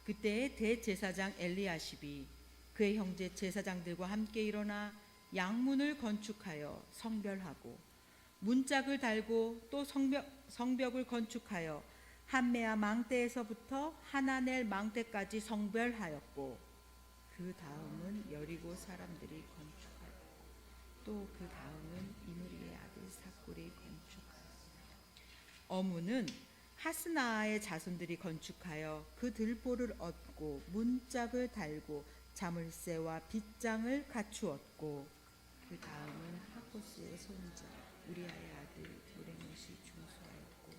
그때의 대제사장 엘리야십이 그의 형제 제사장들과 함께 일어나 양문을 건축하여 성별하고 문짝을 달고 또 성벽을 건축하여 한메아 망대에서부터 하나넬 망대까지 성별하였고 그 다음은 여리고 사람들이 건축하였고 또 그 다음은 이므리의 아들 삭굴이 건축하였으며 어무는 하스나의 자손들이 건축하여 그 들보를 얻고 문짝을 달고 자물쇠와 빗장을 갖추었고 그 다음은 하코스의 손자 우리아의 아들 무레못이 중수하였고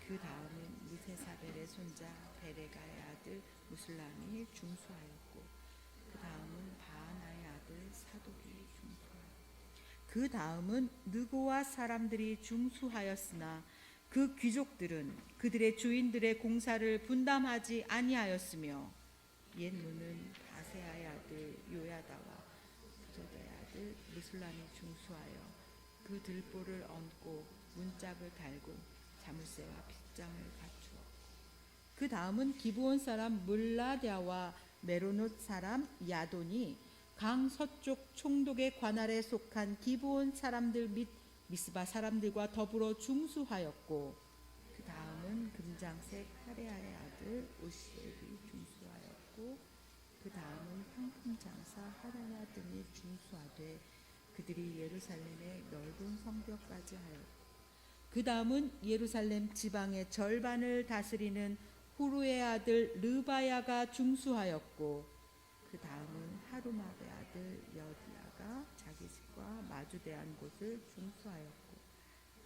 그 다음은 무세사벨의 손자 베레가의 아들 무슬람이 중수하였고 그 다음은 바하나의 아들 사독이 중수하였고 그 다음은 느고와 사람들이 중수하였으나 그 귀족들은 그들의 주인들의 공사를 분담하지 아니하였으며 옛 문은 바세아의 아들 요야다와 부조다의 아들 무슬람이 중수하여 그 들보를 얹고 문짝을 달고 자물쇠와 빗장을 갖추었고 그 다음은 기브온 사람 물라랴와 메로노 사람 야돈이 강 서쪽 총독의 관할에 속한 기브온 사람들 및 미스바 사람들과 더불어 중수하였고 그 다음은 금장색 하레아의 아들 오시엘이 중수하였고 그 다음은 황금장사 하라야 등이 중수하되 그들이 예루살렘의 넓은 성벽까지 하였고 그 다음은 예루살렘 지방의 절반을 다스리는 후루의 아들 르바야가 중수하였고 그 다음은 하루마의 아들 여디야가 자기 집과 마주대한 곳을 중수하였고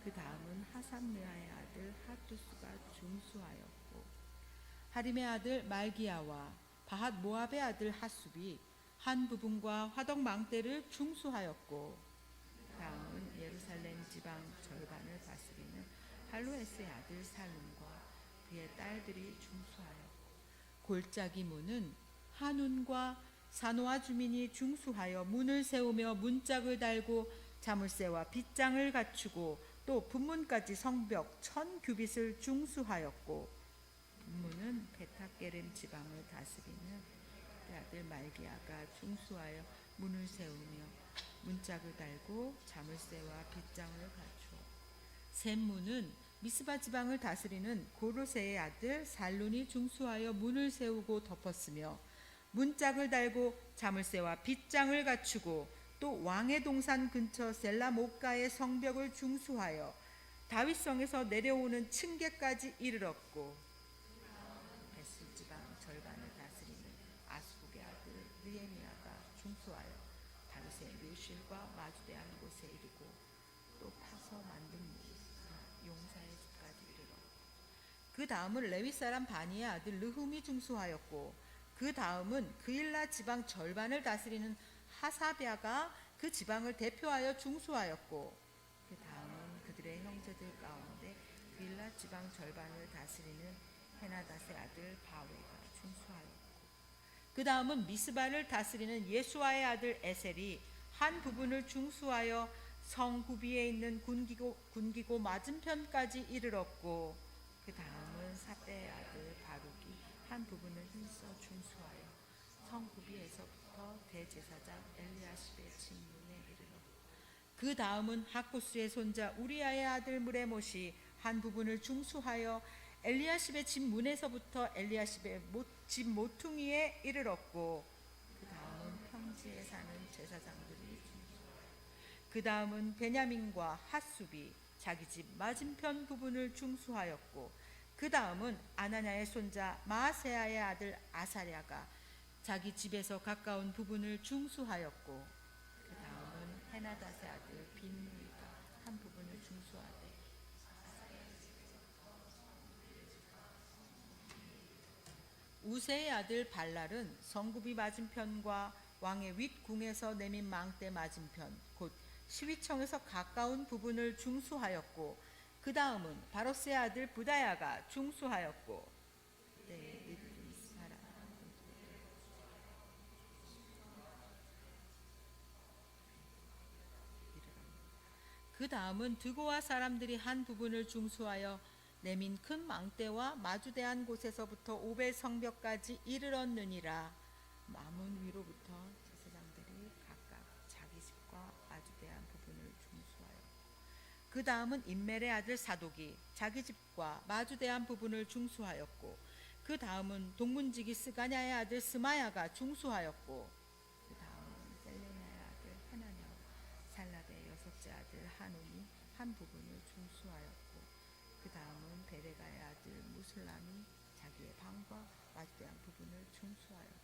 그 다음은 하삼르아의 아들 하투스가 중수하였고 하림의 아들 말기야와 바핫 모압의 아들 하숲이 한 부분과 화덕 망대를 중수하였고 다음은 예루살렘 지방 절반을 다스리는 할로에스의 아들 살룸과 그의 딸들이 중수하였고 골짜기 문은 한운과 사노아 주민이 중수하여 문을 세우며 문짝을 달고 자물쇠와 빗장을 갖추고 또 분문까지 성벽 1000규빗을 중수하였고 분문은 베타게렘 지방을 다스리는 그의 아들 말기야가 중수하여 문을 세우며 문짝을 달고 자물쇠와 빗장을 갖추어 샘문은 미스바 지방을 다스리는 고로세의 아들 살룬이 중수하여 문을 세우고 덮었으며 문짝을 달고 자물쇠와 빗장을 갖추고 또 왕의 동산 근처 셀라목가의 성벽을 중수하여 다윗성에서 내려오는 층계까지 이르렀고 베스 지방 절반을 다스리는 아스북의 아들 느헤미야가 중수하여 다윗의 묘실과 마주대하는 곳에 이르고 또 파서 만든 용사의 집까지 이르렀고 그 다음은 레위 사람 바니의 아들 르훔이 중수하였고 그 다음은 그일라 지방 절반을 다스리는 하사랴가 그 지방을 대표하여 중수하였고 그 다음은 그들의 형제들 가운데 그일라 지방 절반을 다스리는 헤나닷의 아들 바위가 중수하였고 그 다음은 미스바를 다스리는 예수아의 아들 에셀이 한 부분을 중수하여 성 구비에 있는 군기고 맞은편까지 이르렀고 그 다음은 사배의 아들 바룩이 한 부분을 힘써 중수하여 성 구비에서부터 대제사장 엘리야십의 진문에 이르렀고 그 다음은 하코스의 손자 우리아의 아들 무레못이 한 부분을 중수하여 엘리야십의 집 문에서부터 엘리야십의 집 모퉁이에 이르렀고 그 다음은 평지에 사는 제사장들이 중수하여 그 다음은 베냐민과 핫숲이 자기 집 맞은편 부분을 중수하였고 그 다음은 아나냐의 손자 마아세야의 아들 아사랴가 자기 집에서 가까운 부분을 중수하였고 그 다음은 헤나닷의 아들 빈누이가 한 부분을 중수하되 우세의 아들 발랄은 성구비 맞은편과 왕의 윗궁에서 내민 망대 맞은편 곧 시위청에서 가까운 부분을 중수하였고 그 다음은 바로스의 아들 부다야가 중수하였고 그 다음은 드고와 사람들이 한 부분을 중수하여 내민 큰 망대와 마주대한 곳에서부터 오벨 성벽까지 이르렀느니라. 마문 위로부터 제사장들이 각각 자기 집과 마주대한 부분을 중수하여, 그 다음은 임멜의 아들 사독이 자기 집과 마주대한 부분을 중수하였고, 그 다음은 동문지기 스가냐의 아들 스마야가 중수하였고, 그 다음은 셀레냐의 아들 하나냐와 살라의 여섯째 아들 하논이 한 부분을 중수하였고, 그 다음은 베레가의 아들 무슬람이 자기의 방과 마주대한 부분을 중수하였고,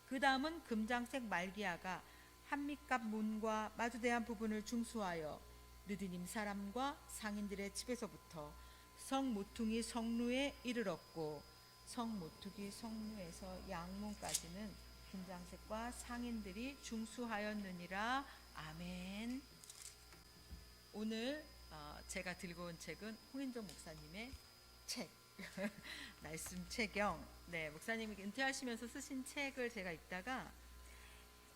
그 다음은 금장색 말기야가 한밑갑 문과 마주대한 부분을 중수하여 느디님 사람과 상인들의 집에서부터 성 모퉁이 성루에 이르렀고, 성 모퉁이 성루에서 양문까지는 금장색과 상인들이 중수하였느니라. 아멘. 오늘 제가 들고 온 책은 홍인종 목사님의 책 말씀 체경. 네, 목사님이 은퇴하시면서 쓰신 책을 제가 읽다가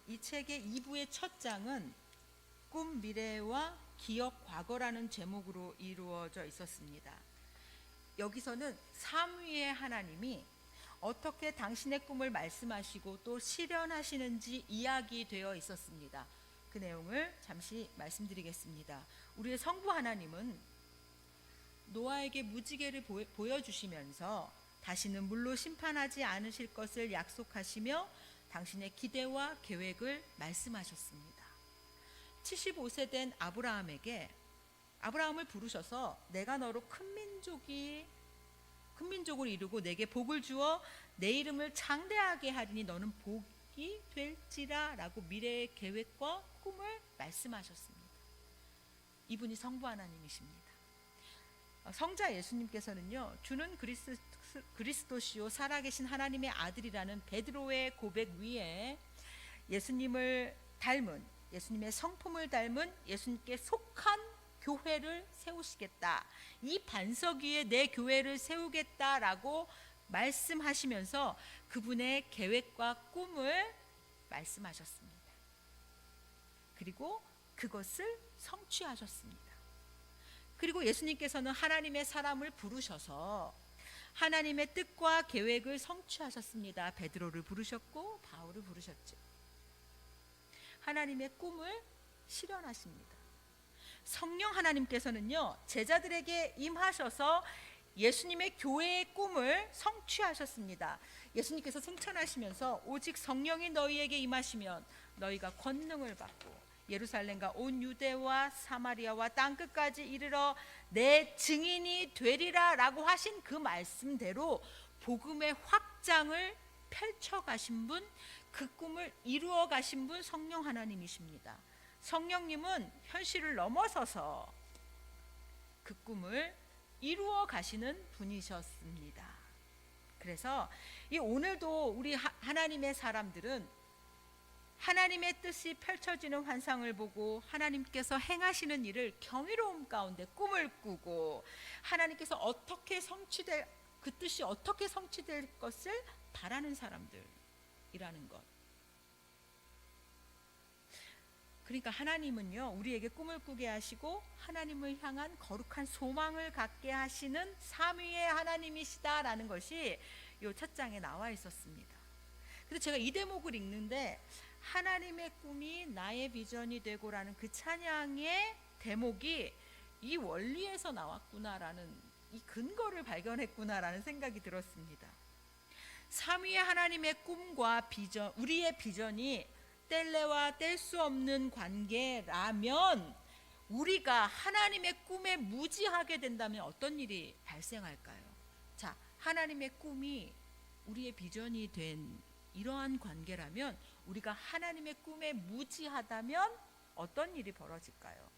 이 책의 2부의 첫 장은 꿈 미래와 기억 과거라는 제목으로 이루어져 있었습니다. 여기서는 삼위의 하나님이 어떻게 당신의 꿈을 말씀하시고 또 실현하시는지 이야기되어 있었습니다. 그 내용을 잠시 말씀드리겠습니다. 우리의 성부 하나님은 노아에게 무지개를 보여주시면서 다시는 물로 심판하지 않으실 것을 약속하시며 당신의 기대와 계획을 말씀하셨습니다. 75세 된 아브라함을 부르셔서 내가 너로 큰 민족을 이루고 내게 복을 주어 내 이름을 장대하게 하리니 너는 복이 될지라 라고 미래의 계획과 꿈을 말씀하셨습니다. 이분이 성부 하나님이십니다. 성자 예수님께서는요, 주는 그리스도시요 살아계신 하나님의 아들이라는 베드로의 고백 위에 예수님을 닮은, 예수님의 성품을 닮은 예수님께 속한 교회를 세우시겠다, 이 반석 위에 내 교회를 세우겠다라고 말씀하시면서 그분의 계획과 꿈을 말씀하셨습니다. 그리고 그것을 성취하셨습니다. 그리고 예수님께서는 하나님의 사람을 부르셔서 하나님의 뜻과 계획을 성취하셨습니다. 베드로를 부르셨고 바울을 부르셨죠. 하나님의 꿈을 실현하십니다. 성령 하나님께서는요, 제자들에게 임하셔서 예수님의 교회의 꿈을 성취하셨습니다. 예수님께서 승천하시면서 오직 성령이 너희에게 임하시면 너희가 권능을 받고 예루살렘과 온 유대와 사마리아와 땅끝까지 이르러 내 증인이 되리라 라고 하신 그 말씀대로 복음의 확장을 펼쳐가신 분, 그 꿈을 이루어 가신 분 성령 하나님이십니다. 성령님은 현실을 넘어서서 그 꿈을 이루어 가시는 분이셨습니다. 그래서 오늘도 우리 하나님의 사람들은 하나님의 뜻이 펼쳐지는 환상을 보고 하나님께서 행하시는 일을 경이로움 가운데 꿈을 꾸고 하나님께서 그 뜻이 어떻게 성취될 것을 바라는 사람들이라는 것. 그러니까 하나님은요, 우리에게 꿈을 꾸게 하시고 하나님을 향한 거룩한 소망을 갖게 하시는 삼위의 하나님이시다라는 것이 이 첫 장에 나와 있었습니다. 그래서 제가 이 대목을 읽는데 하나님의 꿈이 나의 비전이 되고라는 그 찬양의 대목이 이 원리에서 나왔구나라는, 이 근거를 발견했구나라는 생각이 들었습니다. 삼위의 하나님의 꿈과 비전, 우리의 비전이 뗄래와 뗄 수 없는 관계라면 우리가 하나님의 꿈에 무지하게 된다면 어떤 일이 발생할까요? 자, 하나님의 꿈이 우리의 비전이 된 이러한 관계라면 우리가 하나님의 꿈에 무지하다면 어떤 일이 벌어질까요?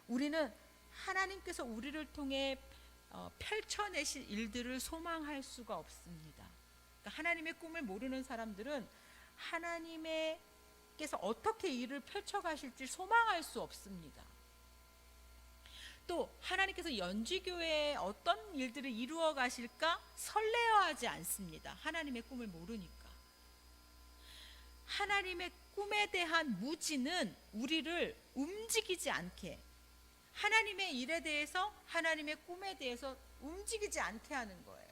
우리는 하나님께서 우리를 통해 펼쳐내실 일들을 소망할 수가 없습니다. 그러니까 하나님의 꿈을 모르는 사람들은 하나님께서 어떻게 일을 펼쳐가실지 소망할 수 없습니다. 또 하나님께서 연지교회에 어떤 일들을 이루어 가실까 설레어하지 않습니다. 하나님의 꿈을 모르니까. 하나님의 꿈에 대한 무지는 우리를 움직이지 않게, 하나님의 일에 대해서, 하나님의 꿈에 대해서 움직이지 않게 하는 거예요.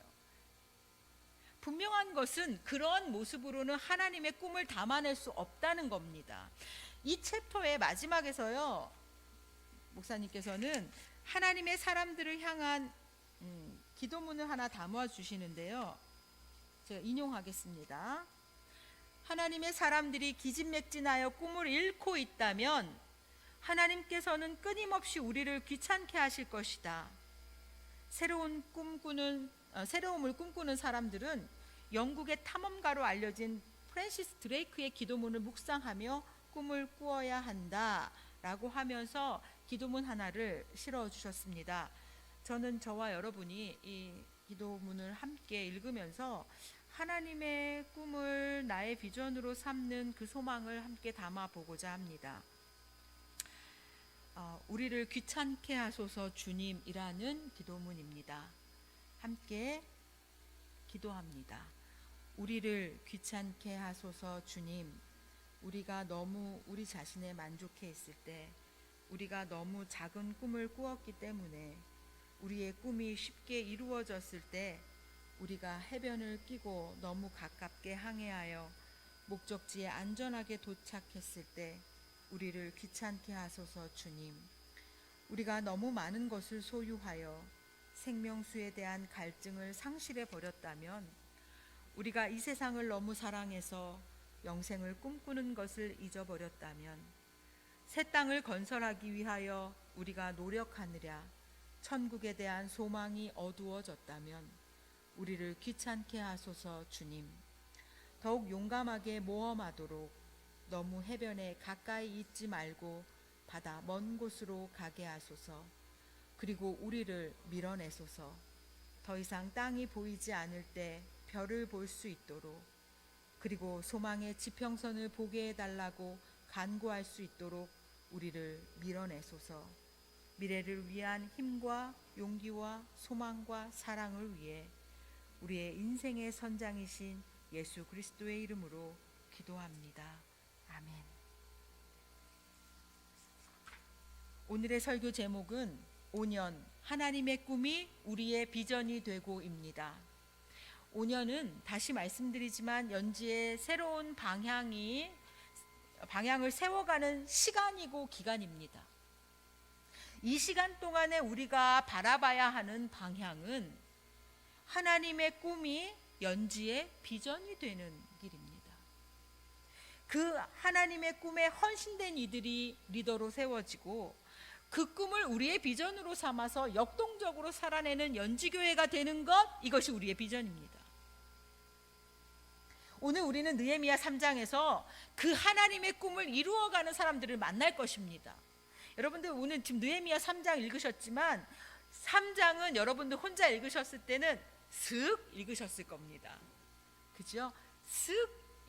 분명한 것은 그런 모습으로는 하나님의 꿈을 담아낼 수 없다는 겁니다. 이 챕터의 마지막에서요, 목사님께서는 하나님의 사람들을 향한 기도문을 하나 담아 주시는데요, 제가 인용하겠습니다. 하나님의 사람들이 기진맥진하여 꿈을 잃고 있다면 하나님께서는 끊임없이 우리를 귀찮게 하실 것이다. 새로움을 꿈꾸는 사람들은 영국의 탐험가로 알려진 프랜시스 드레이크의 기도문을 묵상하며 꿈을 꾸어야 한다 라고 하면서 기도문 하나를 실어 주셨습니다. 저는 저와 여러분이 이 기도문을 함께 읽으면서 하나님의 꿈을 나의 비전으로 삼는 그 소망을 함께 담아보고자 합니다. 우리를 귀찮게 하소서 주님이라는 기도문입니다. 함께 기도합니다. 우리를 귀찮게 하소서 주님. 우리가 너무 우리 자신에 만족해 있을 때, 우리가 너무 작은 꿈을 꾸었기 때문에 우리의 꿈이 쉽게 이루어졌을 때, 우리가 해변을 끼고 너무 가깝게 항해하여 목적지에 안전하게 도착했을 때 우리를 귀찮게 하소서 주님. 우리가 너무 많은 것을 소유하여 생명수에 대한 갈증을 상실해 버렸다면, 우리가 이 세상을 너무 사랑해서 영생을 꿈꾸는 것을 잊어버렸다면, 새 땅을 건설하기 위하여 우리가 노력하느라 천국에 대한 소망이 어두워졌다면 우리를 귀찮게 하소서 주님. 더욱 용감하게 모험하도록 너무 해변에 가까이 있지 말고 바다 먼 곳으로 가게 하소서. 그리고 우리를 밀어내소서. 더 이상 땅이 보이지 않을 때 별을 볼 수 있도록, 그리고 소망의 지평선을 보게 해달라고 간구할 수 있도록 우리를 밀어내소서. 미래를 위한 힘과 용기와 소망과 사랑을 위해 우리의 인생의 선장이신 예수 그리스도의 이름으로 기도합니다. 아멘. 오늘의 설교 제목은 5년 하나님의 꿈이 우리의 비전이 되고입니다. 5년은 다시 말씀드리지만 연지의 새로운 방향을 세워가는 시간이고 기간입니다. 이 시간 동안에 우리가 바라봐야 하는 방향은 하나님의 꿈이 연지의 비전이 되는 길입니다. 그 하나님의 꿈에 헌신된 이들이 리더로 세워지고, 그 꿈을 우리의 비전으로 삼아서 역동적으로 살아내는 연지교회가 되는 것, 이것이 우리의 비전입니다. 오늘 우리는 느헤미야 3장에서 그 하나님의 꿈을 이루어가는 사람들을 만날 것입니다. 여러분들 오늘 지금 느헤미야 3장 읽으셨지만 3장은 여러분들 혼자 읽으셨을 때는 슥 읽으셨을 겁니다. 그죠? 슥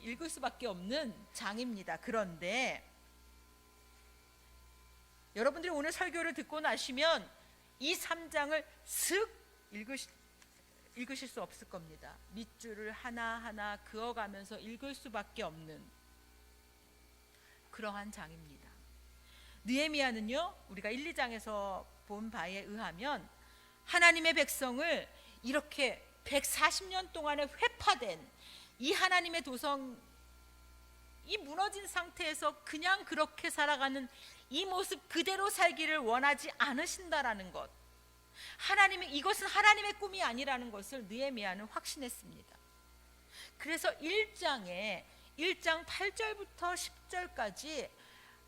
읽을 수밖에 없는 장입니다. 그런데 여러분들이 오늘 설교를 듣고 나시면 이 3장을 슥 읽으실 수 없을 겁니다. 밑줄을 하나하나 그어가면서 읽을 수밖에 없는 그러한 장입니다. 느헤미야는요, 우리가 1, 2장에서 본 바에 의하면 하나님의 백성을 이렇게 140년 동안에 회파된 이 하나님의 도성, 이 무너진 상태에서 그냥 그렇게 살아가는 이 모습 그대로 살기를 원하지 않으신다라는 것, 이것은 하나님의 꿈이 아니라는 것을 느헤미야는 확신했습니다. 그래서 1장 8절부터 10절까지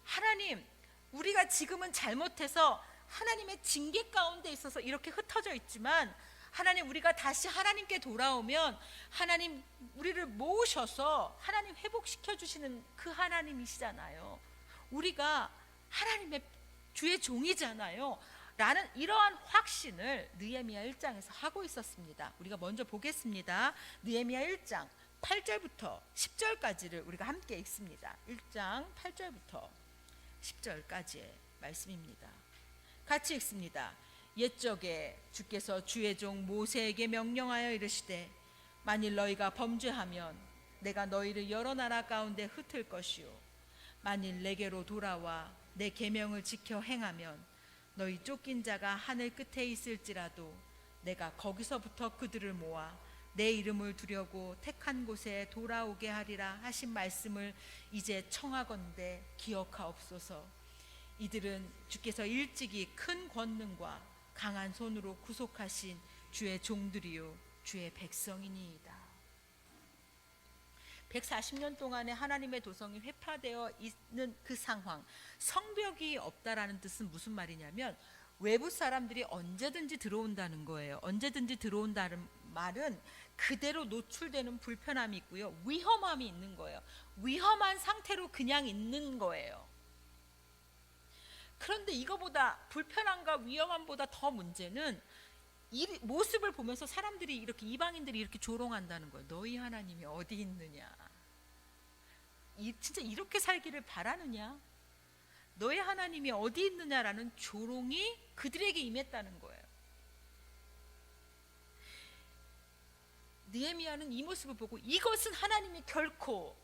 하나님, 우리가 지금은 잘못해서 하나님의 징계 가운데 있어서 이렇게 흩어져 있지만, 하나님, 우리가 다시 하나님께 돌아오면 하나님 우리를 모으셔서 하나님 회복시켜 주시는 그 하나님이시잖아요. 우리가 하나님의 주의 종이잖아요 라는 이러한 확신을 느헤미야 1장에서 하고 있었습니다. 우리가 먼저 보겠습니다. 느헤미야 1장 8절부터 10절까지를 우리가 함께 읽습니다. 1장 8절부터 10절까지의 말씀입니다. 같이 읽습니다. 옛적에 주께서 주의 종 모세에게 명령하여 이르시되, 만일 너희가 범죄하면 내가 너희를 여러 나라 가운데 흩을 것이요, 만일 내게로 돌아와 내 계명을 지켜 행하면 너희 쫓긴 자가 하늘 끝에 있을지라도 내가 거기서부터 그들을 모아 내 이름을 두려고 택한 곳에 돌아오게 하리라 하신 말씀을 이제 청하건대 기억하옵소서. 이들은 주께서 일찍이 큰 권능과 강한 손으로 구속하신 주의 종들이요 주의 백성이니이다. 140년 동안에 하나님의 도성이 회파되어 있는 그 상황, 성벽이 없다라는 뜻은 무슨 말이냐면 외부 사람들이 언제든지 들어온다는 거예요. 언제든지 들어온다는 말은 그대로 노출되는 불편함이 있고요, 위험함이 있는 거예요. 위험한 상태로 그냥 있는 거예요. 그런데 이거보다, 불편함과 위험함보다 더 문제는 이 모습을 보면서 사람들이, 이렇게 이방인들이 이렇게 조롱한다는 거예요. 너희 하나님이 어디 있느냐? 진짜 이렇게 살기를 바라느냐? 너희 하나님이 어디 있느냐라는 조롱이 그들에게 임했다는 거예요. 느헤미야는 이 모습을 보고 이것은 하나님이 결코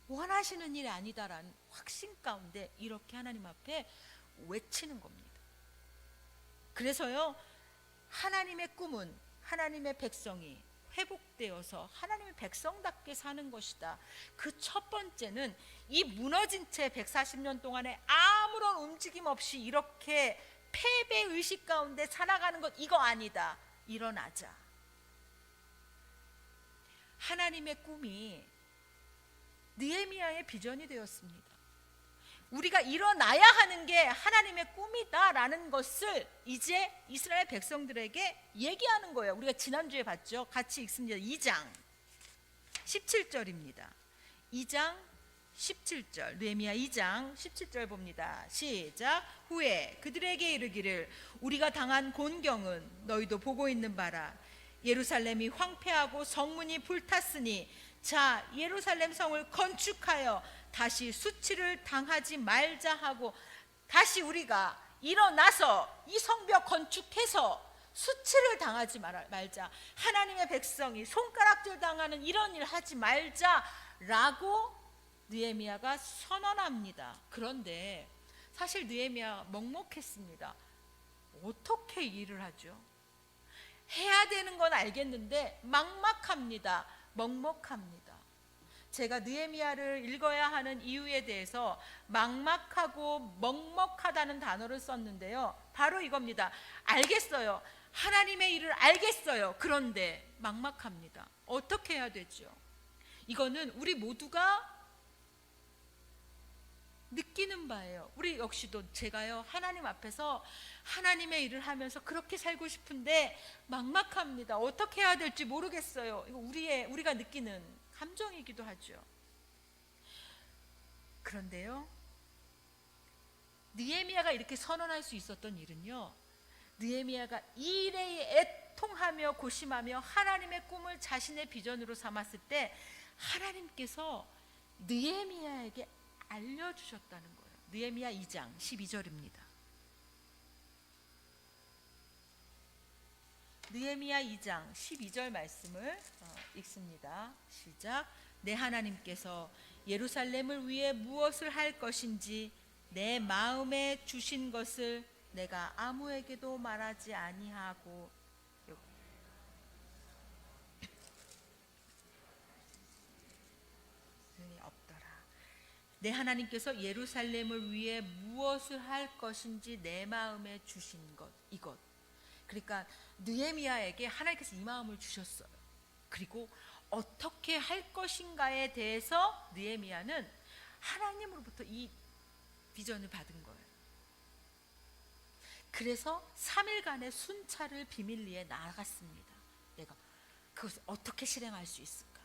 원하시는 일이 아니다라는 확신 가운데 이렇게 하나님 앞에 외치는 겁니다. 그래서요, 하나님의 꿈은 하나님의 백성이 회복되어서 하나님의 백성답게 사는 것이다. 그 첫 번째는 이 무너진 채 140년 동안에 아무런 움직임 없이 이렇게 패배의식 가운데 살아가는 것, 이거 아니다. 일어나자. 하나님의 꿈이 느헤미야의 비전이 되었습니다. 우리가 일어나야 하는 게 하나님의 꿈이다라는 것을 이제 이스라엘 백성들에게 얘기하는 거예요. 우리가 지난주에 봤죠. 같이 읽습니다. 2장 17절입니다. 2장 17절, 느헤미야 2장 17절 봅니다. 시작. 후에 그들에게 이르기를 우리가 당한 곤경은 너희도 보고 있는 바라. 예루살렘이 황폐하고 성문이 불탔으니 자, 예루살렘 성을 건축하여 다시 수치를 당하지 말자 하고, 다시 우리가 일어나서 이 성벽 건축해서 수치를 당하지 말자, 하나님의 백성이 손가락질 당하는 이런 일 하지 말자라고 느헤미야가 선언합니다. 그런데 사실 느헤미야 먹먹했습니다. 어떻게 일을 하죠? 해야 되는 건 알겠는데 막막합니다. 먹먹합니다. 제가 느헤미야를 읽어야 하는 이유에 대해서 막막하고 먹먹하다는 단어를 썼는데요, 바로 이겁니다. 알겠어요. 하나님의 일을 알겠어요. 그런데 막막합니다. 어떻게 해야 되죠? 이거는 우리 모두가 느끼는 바예요. 우리 역시도, 제가요, 하나님 앞에서 하나님의 일을 하면서 그렇게 살고 싶은데 막막합니다. 어떻게 해야 될지 모르겠어요. 이거 우리가 느끼는 감정이기도 하죠. 그런데요, 느헤미야가 이렇게 선언할 수 있었던 일은요, 느헤미야가 이 일에 애통하며 고심하며 하나님의 꿈을 자신의 비전으로 삼았을 때 하나님께서 느헤미야에게 알려주셨다는 거예요. 느헤미야 2장 12절입니다. 느헤미야 2장 12절 말씀을 읽습니다. 시작. 내 하나님께서 예루살렘을 위해 무엇을 할 것인지 내 마음에 주신 것을 내가 아무에게도 말하지 아니하고 없더라. 내 하나님께서 예루살렘을 위해 무엇을 할 것인지 내 마음에 주신 것, 이것. 그러니까 느헤미야에게 하나님께서 이 마음을 주셨어요. 그리고 어떻게 할 것인가에 대해서 느헤미야는 하나님으로부터 이 비전을 받은 거예요. 그래서 3일간의 순찰을 비밀리에 나갔습니다. 내가 그것을 어떻게 실행할 수 있을까?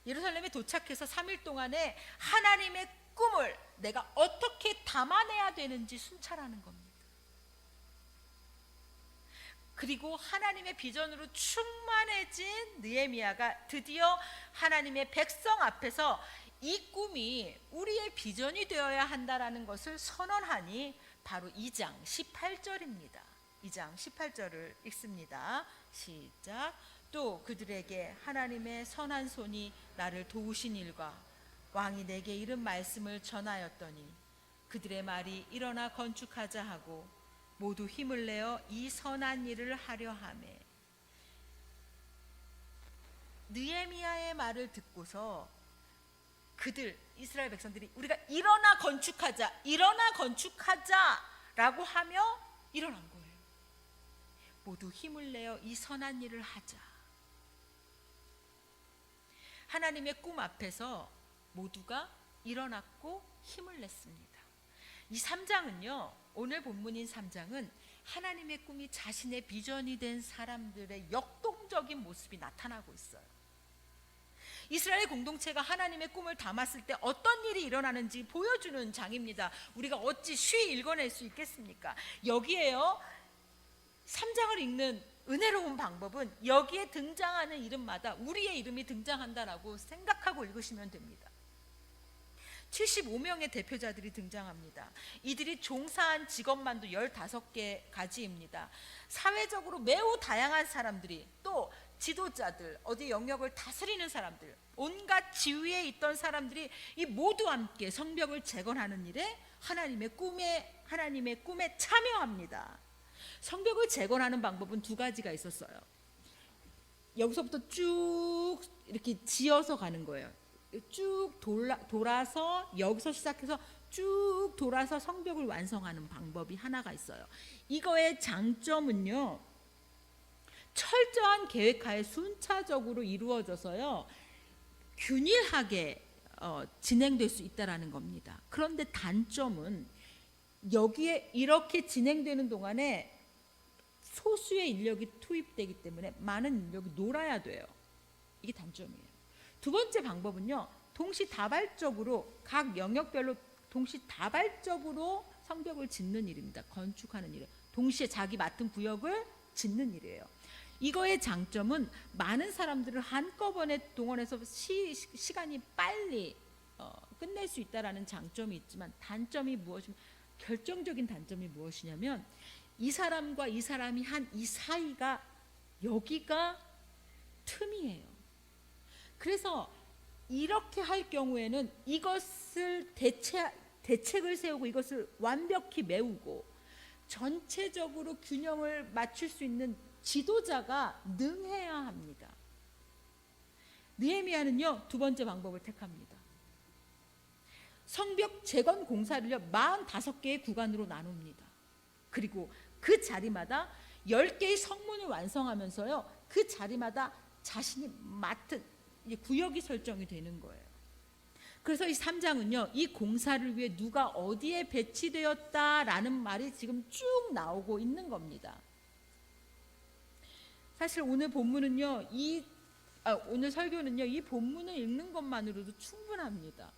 예루살렘에 도착해서 3일 동안에 하나님의 꿈을 내가 어떻게 담아내야 되는지 순찰하는 겁니다. 그리고 하나님의 비전으로 충만해진 느헤미야가 드디어 하나님의 백성 앞에서 이 꿈이 우리의 비전이 되어야 한다라는 것을 선언하니 바로 2장 18절입니다. 2장 18절을 읽습니다. 시작. 또 그들에게 하나님의 선한 손이 나를 도우신 일과 왕이 내게 이른 말씀을 전하였더니 그들의 말이 일어나 건축하자 하고 모두 힘을 내어 이 선한 일을 하려 하매. 느헤미야의 말을 듣고서 그들 이스라엘 백성들이 우리가 일어나 건축하자라고 하며 일어난 거예요. 모두 힘을 내어 이 선한 일을 하자. 하나님의 꿈 앞에서 모두가 일어났고 힘을 냈습니다. 이 3장은요, 오늘 본문인 3장은 하나님의 꿈이 자신의 비전이 된 사람들의 역동적인 모습이 나타나고 있어요. 이스라엘 공동체가 하나님의 꿈을 담았을 때 어떤 일이 일어나는지 보여주는 장입니다. 우리가 어찌 쉬이 읽어낼 수 있겠습니까? 여기에요, 3장을 읽는 은혜로운 방법은 여기에 등장하는 이름마다 우리의 이름이 등장한다라고 생각하고 읽으시면 됩니다. 75명의 대표자들이 등장합니다. 이들이 종사한 직업만도 15가지입니다. 사회적으로 매우 다양한 사람들이, 또 지도자들, 어디 영역을 다스리는 사람들, 온갖 지위에 있던 사람들이 이 모두 함께 성벽을 재건하는 일에 하나님의 꿈에 참여합니다. 성벽을 재건하는 방법은 2가지가 있었어요. 여기서부터 쭉 이렇게 지어서 가는 거예요. 쭉 돌아서 여기서 시작해서 쭉 돌아서 성벽을 완성하는 방법이 하나가 있어요. 이거의 장점은요, 철저한 계획하에 순차적으로 이루어져서요, 균일하게 진행될 수 있다라는 겁니다. 그런데 단점은 여기에 이렇게 진행되는 동안에 소수의 인력이 투입되기 때문에 많은 인력이 놀아야 돼요. 이게 단점이에요. 2번째 방법은요, 동시다발적으로 각 영역별로 동시다발적으로 성벽을 짓는 일입니다. 건축하는 일, 동시에 자기 맡은 구역을 짓는 일이에요. 이거의 장점은 많은 사람들을 한꺼번에 동원해서 시간이 빨리 끝낼 수 있다라는 장점이 있지만, 단점이 무엇이냐면, 결정적인 단점이 무엇이냐면, 이 사람과 이 사람이 한 이 사이가, 여기가 틈이에요. 그래서 이렇게 할 경우에는 이것을 대책을 세우고 이것을 완벽히 메우고 전체적으로 균형을 맞출 수 있는 지도자가 능해야 합니다. 느헤미야는요, 2번째 방법을 택합니다. 성벽 재건 공사를요 45개의 구간으로 나눕니다. 그리고 그 자리마다 10개의 성문을 완성하면서요, 그 자리마다 자신이 맡은 구역이 설정이 되는 거예요. 그래서 이 3장은요, 이 공사를 위해 누가 어디에 배치되었다라는 말이 지금 쭉 나오고 있는 겁니다. 사실 오늘 본문은요, 오늘 설교는요, 이 본문을 읽는 것만으로도 충분합니다.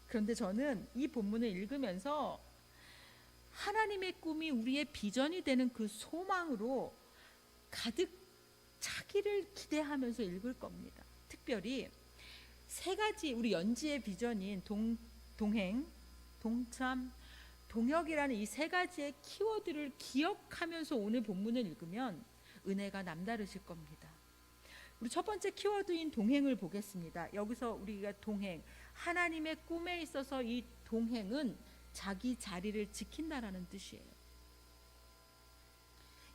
그런데 저는 이 본문을 읽으면서 하나님의 꿈이 우리의 비전이 되는 그 소망으로 가득 차기를 기대하면서 읽을 겁니다. 특별히 3가지 우리 연지의 비전인 동행, 동참, 동역이라는 이 3가지의 키워드를 기억하면서 오늘 본문을 읽으면 은혜가 남다르실 겁니다. 우리 첫 번째 키워드인 동행을 보겠습니다. 여기서 우리가 동행, 하나님의 꿈에 있어서 이 동행은 자기 자리를 지킨다라는 뜻이에요.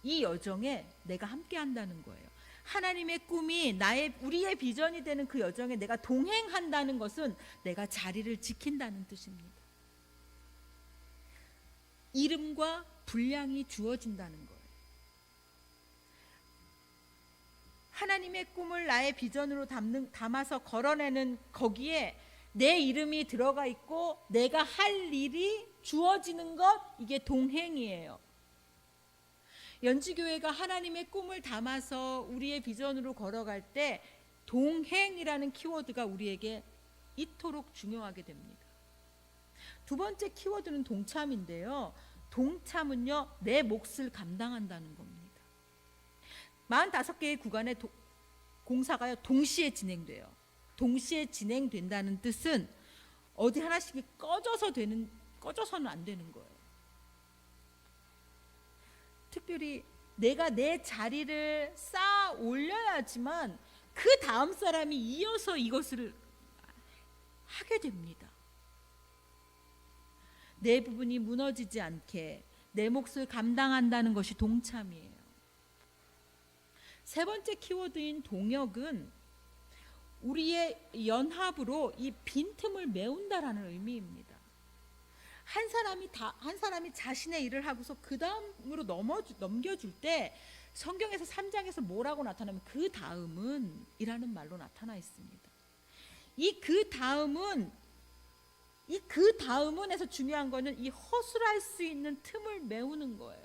이 여정에 내가 함께 한다는 거예요. 하나님의 꿈이 우리의 비전이 되는 그 여정에 내가 동행한다는 것은 내가 자리를 지킨다는 뜻입니다. 이름과 분량이 주어진다는 거예요. 하나님의 꿈을 나의 비전으로 담아서 걸어내는 거기에 내 이름이 들어가 있고 내가 할 일이 주어지는 것, 이게 동행이에요. 연지교회가 하나님의 꿈을 담아서 우리의 비전으로 걸어갈 때 동행이라는 키워드가 우리에게 이토록 중요하게 됩니다. 2번째 키워드는 동참인데요. 동참은요, 내 몫을 감당한다는 겁니다. 45개의 구간의 공사가 동시에 진행돼요. 동시에 진행된다는 뜻은 어디 하나씩이 꺼져서는 안 되는 거예요. 특별히 내가 내 자리를 쌓아 올려야지만 그 다음 사람이 이어서 이것을 하게 됩니다. 내 부분이 무너지지 않게 내 몫을 감당한다는 것이 동참이에요. 세 번째 키워드인 동역은 우리의 연합으로 이 빈틈을 메운다라는 의미입니다. 한 사람이 자신의 일을 하고서 그 다음으로 넘겨줄 때 성경에서 3장에서 뭐라고 나타나면 그 다음은 이라는 말로 나타나 있습니다. 이 그 다음은에서 중요한 거는 이 허술할 수 있는 틈을 메우는 거예요.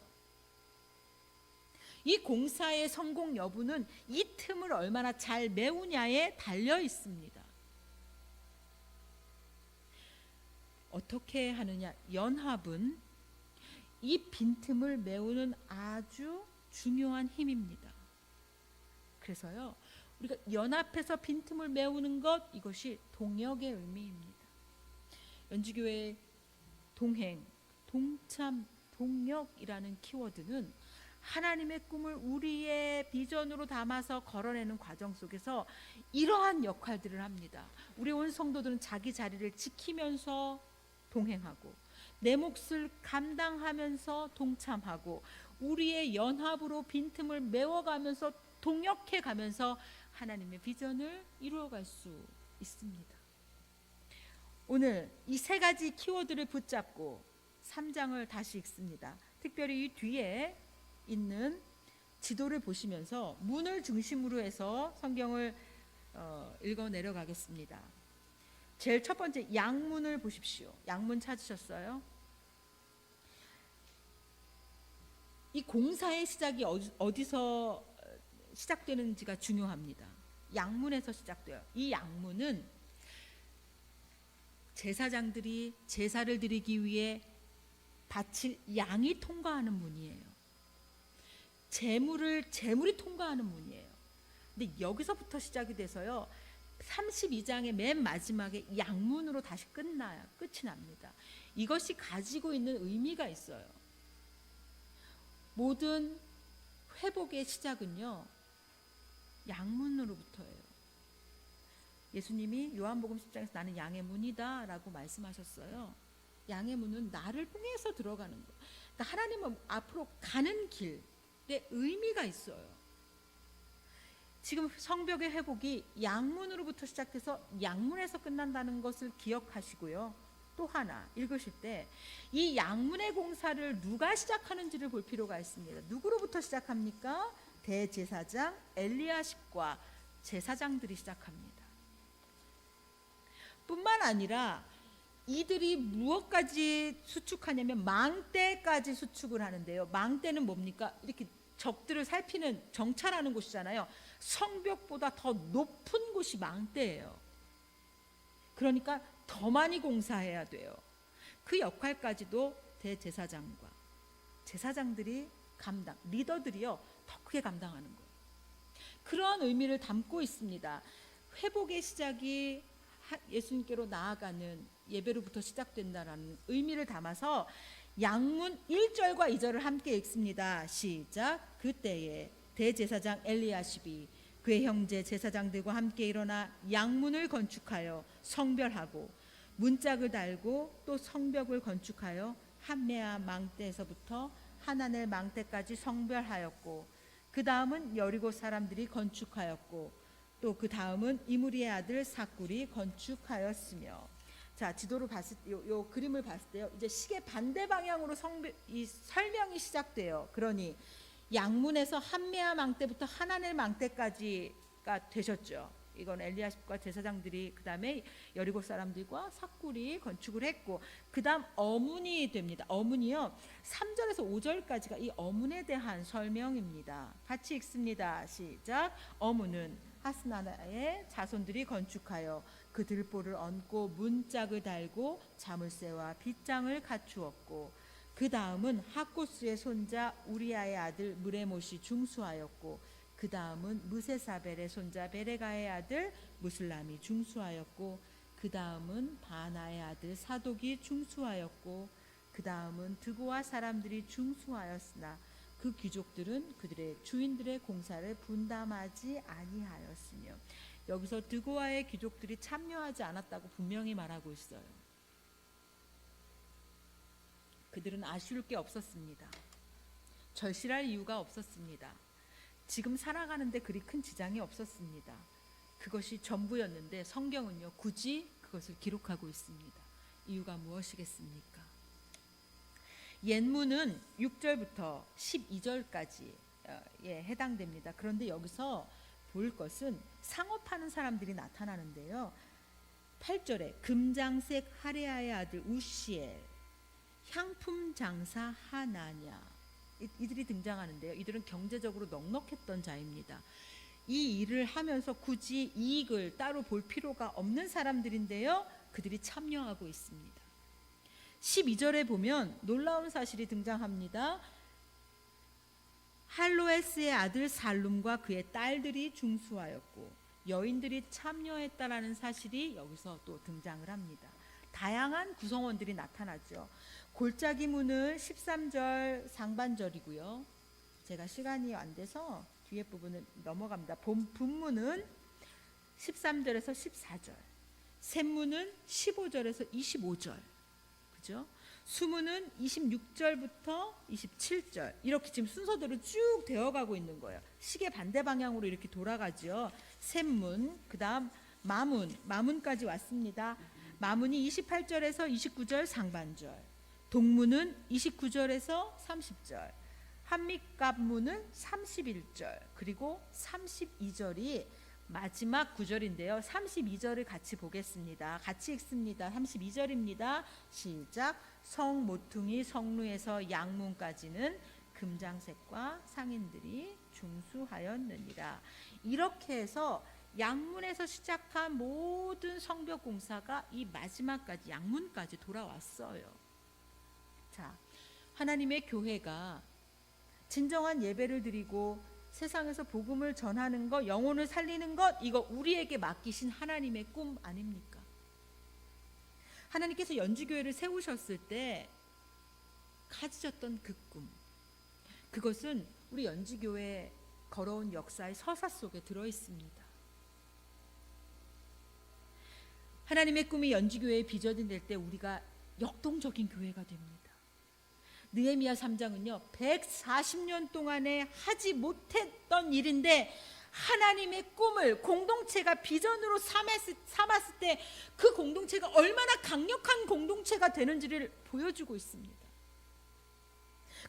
이 공사의 성공 여부는 이 틈을 얼마나 잘 메우냐에 달려 있습니다. 어떻게 하느냐? 연합은 이 빈틈을 메우는 아주 중요한 힘입니다. 그래서요, 우리가 연합해서 빈틈을 메우는 것, 이것이 동역의 의미입니다. 연지교회의 동행, 동참, 동역이라는 키워드는 하나님의 꿈을 우리의 비전으로 담아서 걸어내는 과정 속에서 이러한 역할들을 합니다. 우리 온 성도들은 자기 자리를 지키면서 동행하고 내 몫을 감당하면서 동참하고 우리의 연합으로 빈틈을 메워가면서 동역해가면서 하나님의 비전을 이루어갈 수 있습니다. 오늘 이 세 가지 키워드를 붙잡고 3장을 다시 읽습니다. 특별히 이 뒤에 있는 지도를 보시면서 문을 중심으로 해서 성경을 읽어 내려가겠습니다. 제일 첫 번째 양문을 보십시오. 양문 찾으셨어요? 이 공사의 시작이 어디서 시작되는지가 중요합니다. 양문에서 시작돼요. 이 양문은 제사장들이 제사를 드리기 위해 바칠 양이 통과하는 문이에요. 제물이 통과하는 문이에요. 근데 여기서부터 시작이 돼서요, 32장의 맨 마지막에 양문으로 다시 끝이 납니다. 이것이 가지고 있는 의미가 있어요. 모든 회복의 시작은요, 양문으로부터예요. 예수님이 요한복음 10장에서 나는 양의 문이다 라고 말씀하셨어요. 양의 문은 나를 통해서 들어가는 거. 그러니까 하나님은 앞으로 가는 길에 의미가 있어요. 지금 성벽의 회복이 양문으로부터 시작해서 양문에서 끝난다는 것을 기억하시고요. 또 하나 읽으실 때 이 양문의 공사를 누가 시작하는지를 볼 필요가 있습니다. 누구로부터 시작합니까? 대제사장 엘리야십과 제사장들이 시작합니다. 뿐만 아니라 이들이 무엇까지 수축하냐면 망대까지 수축을 하는데요. 망대는 뭡니까? 이렇게 적들을 살피는 정찰하는 곳이잖아요. 성벽보다 더 높은 곳이 망대예요. 그러니까 더 많이 공사해야 돼요. 그 역할까지도 대제사장과 제사장들이 리더들이요, 더 크게 감당하는 거예요. 그런 의미를 담고 있습니다. 회복의 시작이 예수님께로 나아가는 예배로부터 시작된다라는 의미를 담아서 양문 1절과 2절을 함께 읽습니다. 시작. 그때에 대제사장 엘리야십이 그의 형제 제사장들과 함께 일어나 양문을 건축하여 성별하고 문짝을 달고 또 성벽을 건축하여 한메아 망대에서부터 하나넬 망대까지 성별하였고 그 다음은 여리고 사람들이 건축하였고 또 그 다음은 이므리의 아들 삭굴이 건축하였으며. 자, 지도를 봤을 때 요 그림을 봤을 때요, 이제 시계 반대 방향으로 이 설명이 시작돼요. 그러니 양문에서 한메아 망대부터 하나넬 망대까지가 되셨죠. 이건 엘리야십과 제사장들이, 그 다음에 여리고 사람들과 삭굴이 건축을 했고, 그 다음 어문이 됩니다. 어문이요, 3절에서 5절까지가 이 어문에 대한 설명입니다. 같이 읽습니다. 시작. 어문은 하스나의 자손들이 건축하여 그 들보를 얹고 문짝을 달고 자물쇠와 빗장을 갖추었고, 그 다음은 하코스의 손자 우리아의 아들 무레못이 중수하였고, 그 다음은 무세사벨의 손자 베레가의 아들 무슬람이 중수하였고, 그 다음은 바나의 아들 사독이 중수하였고, 그 다음은 드고와 사람들이 중수하였으나 그 귀족들은 그들의 주인들의 공사를 분담하지 아니하였으며. 여기서 드고와의 귀족들이 참여하지 않았다고 분명히 말하고 있어요. 그들은 아쉬울 게 없었습니다. 절실할 이유가 없었습니다. 지금 살아가는데 그리 큰 지장이 없었습니다. 그것이 전부였는데 성경은요 굳이 그것을 기록하고 있습니다. 이유가 무엇이겠습니까? 옛문은 6절부터 12절까지에 해당됩니다. 그런데 여기서 볼 것은 상업하는 사람들이 나타나는데요. 8절에 금장색 하레아의 아들 우시엘, 향품 장사 하나냐, 이들이 등장하는데요. 이들은 경제적으로 넉넉했던 자입니다. 이 일을 하면서 굳이 이익을 따로 볼 필요가 없는 사람들인데요. 그들이 참여하고 있습니다. 12절에 보면 놀라운 사실이 등장합니다. 할로에스의 아들 살룸과 그의 딸들이 중수하였고 여인들이 참여했다라는 사실이 여기서 또 등장을 합니다. 다양한 구성원들이 나타나죠. 골짜기 문은 13절 상반절이고요. 제가 시간이 안 돼서 뒤에 부분을 넘어갑니다. 분문은 13절에서 14절, 샘문은 15절에서 25절, 그죠? 수문은 26절부터 27절, 이렇게 지금 순서대로 쭉 되어가고 있는 거예요. 시계 반대 방향으로 이렇게 돌아가죠. 샘문, 그 다음 마문까지 왔습니다. 마문이 28절에서 29절 상반절, 동문은 29절에서 30절, 한미갑문은 31절, 그리고 32절이 마지막 구절인데요. 32절을 같이 보겠습니다. 같이 읽습니다. 32절입니다. 시작. 성모퉁이 성루에서 양문까지는 금장색과 상인들이 중수하였느니라. 이렇게 해서 양문에서 시작한 모든 성벽 공사가 이 마지막까지 양문까지 돌아왔어요. 자, 하나님의 교회가 진정한 예배를 드리고 세상에서 복음을 전하는 것, 영혼을 살리는 것, 이거 우리에게 맡기신 하나님의 꿈 아닙니까? 하나님께서 연지교회를 세우셨을 때 가지셨던 그 꿈, 그것은 우리 연지교회의 걸어온 역사의 서사 속에 들어있습니다. 하나님의 꿈이 연지교회의 비전이 될 때 우리가 역동적인 교회가 됩니다. 느헤미야 3장은요 140년 동안에 하지 못했던 일인데 하나님의 꿈을 공동체가 비전으로 삼았을 때 그 공동체가 얼마나 강력한 공동체가 되는지를 보여주고 있습니다.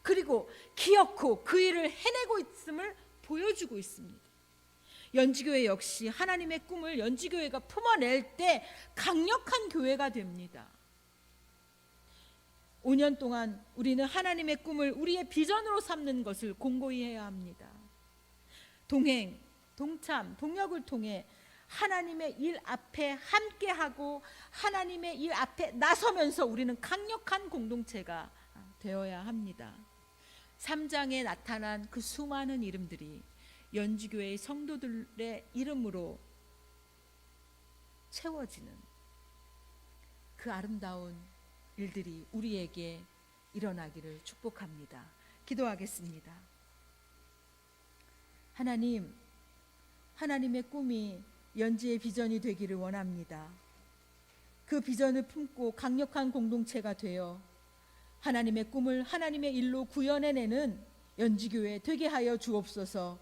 그리고 기어코 그 일을 해내고 있음을 보여주고 있습니다. 연지교회 역시 하나님의 꿈을 연지교회가 품어낼 때 강력한 교회가 됩니다. 5년 동안 우리는 하나님의 꿈을 우리의 비전으로 삼는 것을 공고히 해야 합니다. 동행, 동참, 동역을 통해 하나님의 일 앞에 함께하고 하나님의 일 앞에 나서면서 우리는 강력한 공동체가 되어야 합니다. 3장에 나타난 그 수많은 이름들이 연지교회의 성도들의 이름으로 채워지는 그 아름다운 일들이 우리에게 일어나기를 축복합니다. 기도하겠습니다. 하나님, 하나님의 꿈이 연지의 비전이 되기를 원합니다. 그 비전을 품고 강력한 공동체가 되어 하나님의 꿈을 하나님의 일로 구현해내는 연지교회 되게 하여 주옵소서.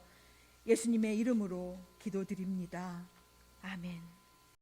예수님의 이름으로 기도드립니다. 아멘.